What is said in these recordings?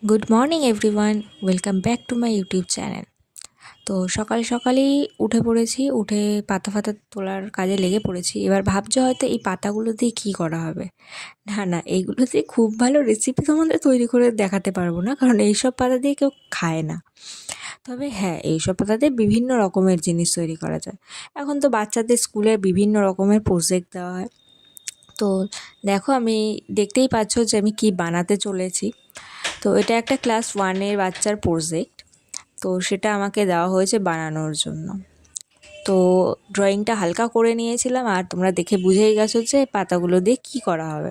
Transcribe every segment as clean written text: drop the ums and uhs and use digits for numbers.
Good morning everyone, welcome back to my YouTube channel. তো সকাল সকালেই উঠে পড়েছি, উঠে পাতা ফাতা তোলার কাজে লেগে পড়েছি। এবার ভাবছো হয়তো এই পাতাগুলো দিয়ে কী করা হবে। না না, এইগুলো দিয়ে খুব ভালো রেসিপি তোমাদের তৈরি করে দেখাতে পারবো না, কারণ এইসব পাতা দিয়ে কেউ খায় না। তবে হ্যাঁ, এইসব পাতা দিয়ে বিভিন্ন রকমের জিনিস তৈরি করা যায়। এখন তো বাচ্চাদের স্কুলে বিভিন্ন রকমের প্রজেক্ট দেওয়া হয়। তো দেখো, আমি দেখতেই পাচ্ছ যে আমি কি বানাতে চলেছি। তো এটা একটা ক্লাস 1-এর বাচ্চার প্রজেক্ট। তো সেটা আমাকে দেওয়া হয়েছে বানানোর জন্য। তো ড্রয়িংটা হালকা করে নিয়েছিলাম, আর তোমরা দেখে বুঝেই গেছো যে পাতাগুলো দিয়ে কী করা হবে।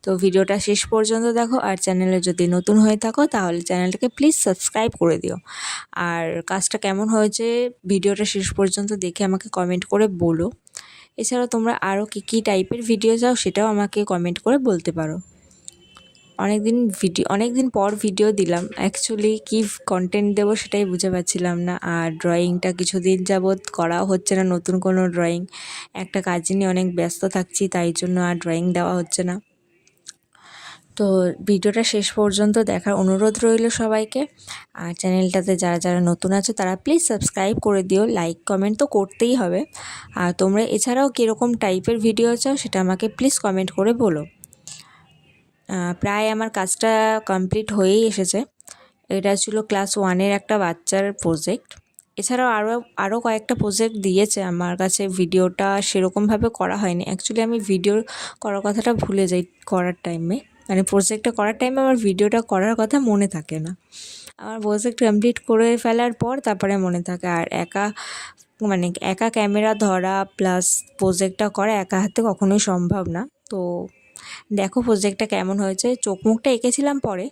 তো ভিডিওটা শেষ পর্যন্ত দেখো, আর চ্যানেলে যদি নতুন হয়ে থাকো তাহলে চ্যানেলটাকে প্লিজ সাবস্ক্রাইব করে দিও। আর কাজটা কেমন হয়েছে ভিডিওটা শেষ পর্যন্ত দেখে আমাকে কমেন্ট করে বলো। এছাড়াও তোমরা আরও কী টাইপের ভিডিও চাও সেটাও আমাকে কমেন্ট করে বলতে পারো। অনেক দিন পর ভিডিও দিলাম, অ্যাকচুয়ালি কী কন্টেন্ট দেবো সেটাই বুঝে পাচ্ছিলাম না। আর ড্রয়িংটা কিছুদিন যাবৎ করাও হচ্ছে না, নতুন কোনো ড্রয়িং। একটা কাজ নিয়ে অনেক ব্যস্ত থাকছি, তাই জন্য আর ড্রয়িং দেওয়া হচ্ছে না। তো ভিডিওটা শেষ পর্যন্ত দেখার অনুরোধ রইল সবাইকে। আর চ্যানেলটাতে যারা যারা নতুন আছে তারা প্লিজ সাবস্ক্রাইব করে দিও, লাইক কমেন্ট তো করতেই হবে। আর তোমরা এছাড়াও কীরকম টাইপের ভিডিও চাও সেটা আমাকে প্লিজ কমেন্ট করে বলো। প্রায় আমার কাজটা কমপ্লিট হয়েই এসেছে। এটা ছিল ক্লাস 1-এর একটা বাচ্চার প্রজেক্ট। এছাড়াও আরও কয়েকটা প্রজেক্ট দিয়েছে আমার কাছে, ভিডিওটা সেরকমভাবে করা হয়নি। অ্যাকচুয়ালি আমি ভিডিও করার কথাটা ভুলে যাই করার টাইমে, মানে প্রজেক্টটা করার টাইমে আমার ভিডিওটা করার কথা মনে থাকে না। আমার প্রজেক্ট কমপ্লিট করে ফেলার পর তারপরে মনে থাকে। আর একা ক্যামেরা ধরা প্লাস প্রজেক্টটা করা একা হাতে কখনোই সম্ভব না। তো দেখো প্রজেক্টটা কেমন হয়েছে। চোখ মুখটা এঁকেছিলাম পরে,